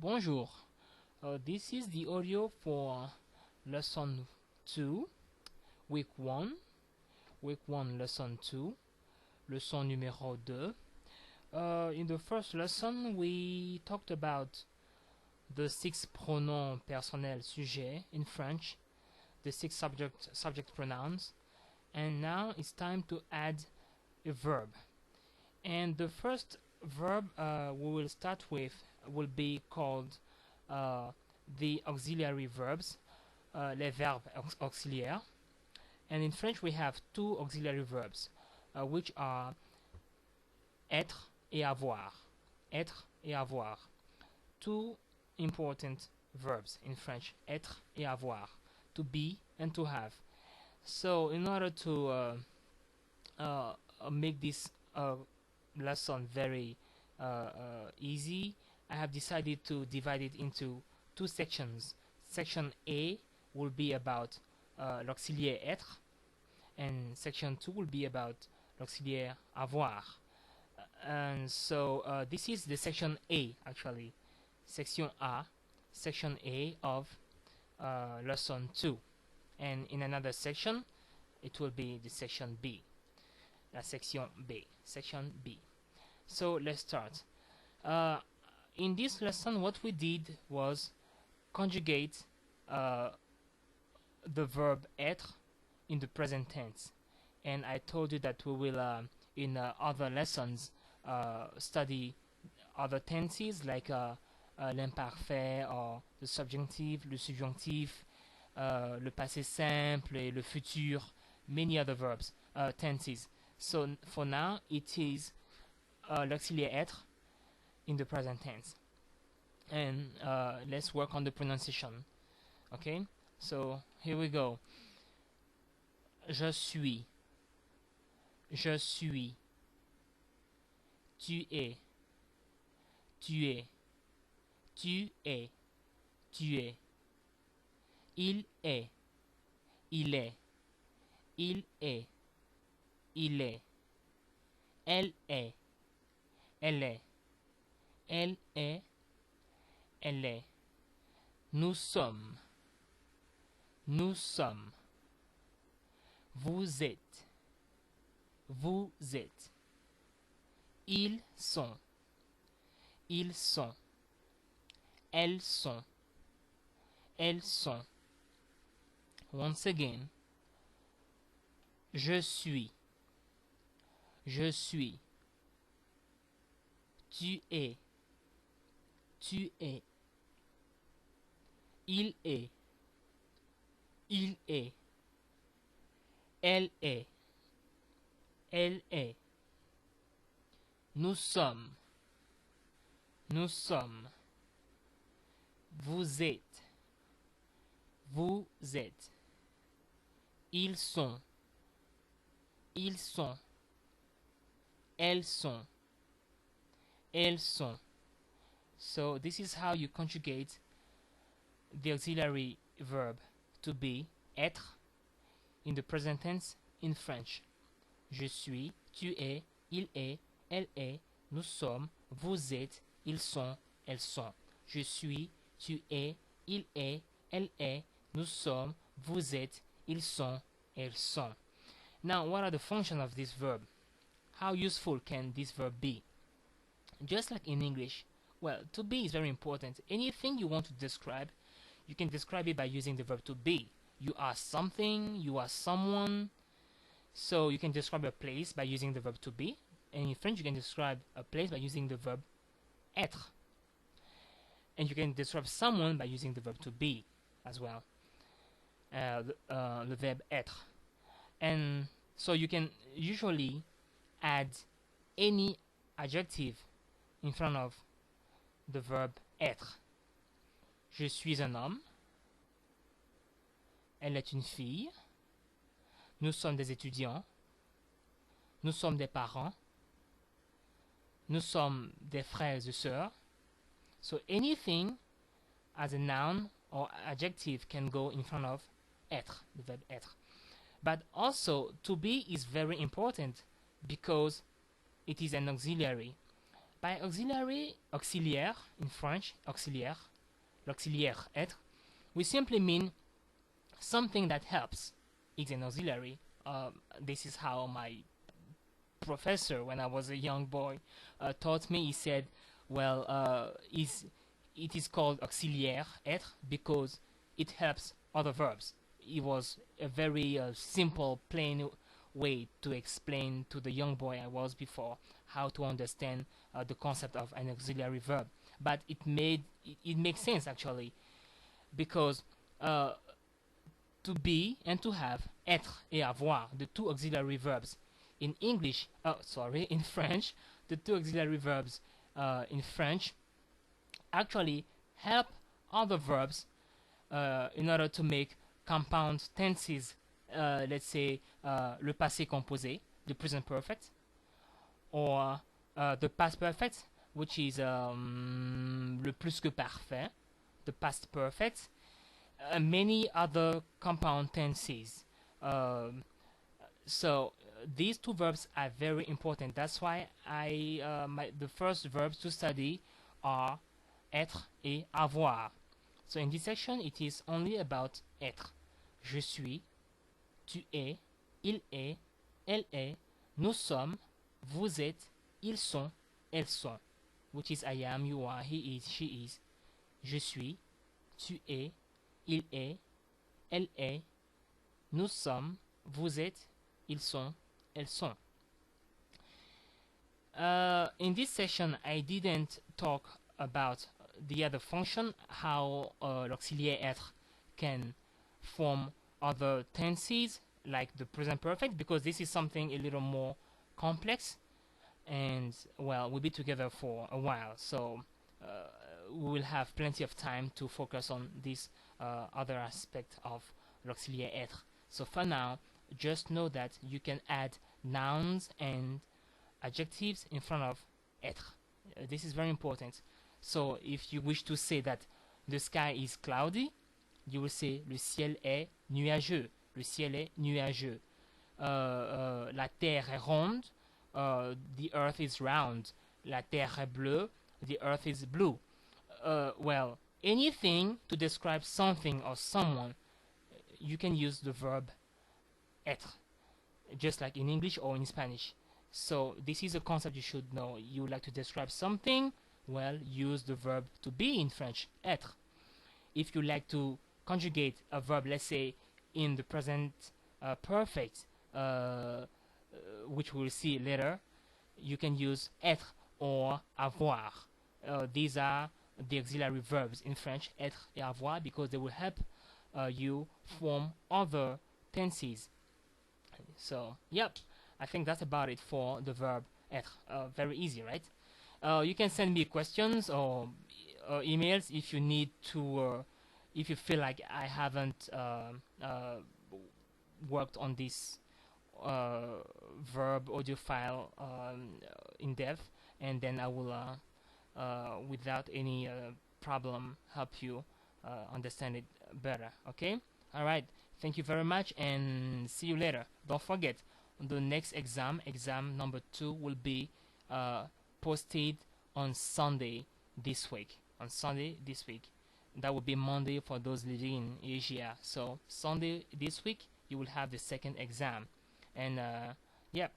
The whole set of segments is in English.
Bonjour. This is the audio for lesson 2, week 1, lesson 2, leçon numéro 2. In the first lesson, we talked about the 6 pronoms personnel sujet in French, the 6 subject pronouns, and now it's time to add a verb. And the first verb we will start with will be called the auxiliary verbs, les verbes auxiliaires. And in French we have 2 auxiliary verbs, which are être et avoir. Être et avoir. 2 important verbs in French, être et avoir, to be and to have. So in order to make this lesson very easy, I have decided to divide it into 2 sections. Section A will be about l'auxiliaire être, and section 2 will be about l'auxiliaire avoir. And so this is the section A, actually, section A of lesson 2, and in another section it will be the section B, la section B, section B. So let's start. In this lesson, what we did was conjugate the verb être in the present tense, and I told you that we will in other lessons study other tenses like l'imparfait or the subjunctive, le subjonctif, le passé simple et le futur, many other verbs, tenses. So for now it is l'auxiliaire être in the present tense, and let's work on the pronunciation. Okay, so here we go. Je suis, je suis. Tu es, tu es, tu es, tu es. Il est, il est, il est, il est. Elle est, elle est, elle est, elle est. Nous sommes, nous sommes. Vous êtes, vous êtes. Ils sont, ils sont. Elles sont, elles sont. Once again. Je suis, je suis. Tu es, tu es. Il est, il est. Elle est, elle est. Nous sommes, nous sommes. Vous êtes, vous êtes. Ils sont, ils sont. Elles sont, elles sont. So this is how you conjugate the auxiliary verb to be, être, in the present tense in French. Je suis, tu es, il est, elle est, nous sommes, vous êtes, ils sont, elles sont. Je suis, tu es, il est, elle est, nous sommes, vous êtes, ils sont, elles sont. Now, what are the functions of this verb? How useful can this verb be? Just like in English, well, to be is very important. Anything you want to describe, you can describe it by using the verb to be. You are something, you are someone. So you can describe a place by using the verb to be. And in French, you can describe a place by using the verb être. And you can describe someone by using the verb to be as well. Le verbe être. And so you can usually add any adjective in front of the verb être. Je suis un homme. Elle est une fille. Nous sommes des étudiants. Nous sommes des parents. Nous sommes des frères et sœurs. So anything as a noun or adjective can go in front of être, the verb être. But also, to be is very important because it is an auxiliary. By auxiliary, auxiliaire in French, auxiliaire, l'auxiliaire être, we simply mean something that helps. It's an auxiliary. This is how my professor, when I was a young boy, taught me. He said, well, it is called auxiliaire, être, because it helps other verbs. It was a very simple, plain way to explain to the young boy I was before how to understand the concept of an auxiliary verb. But it makes sense actually, because to be and to have, être et avoir, the two auxiliary verbs in English, in French, the two auxiliary verbs in French actually help other verbs in order to make compound tenses. Let's say le passé composé, the present perfect, or the past perfect, which is le plus que parfait, the past perfect, many other compound tenses. So these two verbs are very important. That's why the first verbs to study are être et avoir. So in this section, it is only about être. Je suis, tu es, il est, elle est, nous sommes, vous êtes, ils sont, elles sont. Which is I am, you are, he is, she is. Je suis, tu es, il est, elle est, nous sommes, vous êtes, ils sont, elles sont. In this session, I didn't talk about the other function, how l'auxiliaire être can form other tenses like the present perfect, because this is something a little more complex, and well, we'll be together for a while, so we will have plenty of time to focus on this other aspect of l'auxiliaire être. So for now, just know that you can add nouns and adjectives in front of être. This is very important. So if you wish to say that the sky is cloudy, you will say le ciel est nuageux. Le ciel est nuageux. La terre est ronde. The earth is round. La terre est bleue. The earth is blue. Well, anything to describe something or someone, you can use the verb être, just like in English or in Spanish. So this is a concept you should know. You would like to describe something, well, use the verb to be in French, être. If you like to conjugate a verb, let's say in the present perfect, which we'll see later, you can use être or avoir. These are the auxiliary verbs in French, être et avoir, because they will help you form other tenses. So, yep, I think that's about it for the verb être. Very easy, right? You can send me questions or emails if you need to, if you feel like I haven't worked on this verb audio file in depth, and then I will, without any problem, help you understand it better. Okay? All right. Thank you very much, and see you later. Don't forget, the next exam number 2, will be posted on Sunday this week. That will be Monday for those living in Asia. So Sunday this week, you will have the second exam. And yeah,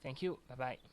thank you. Bye bye.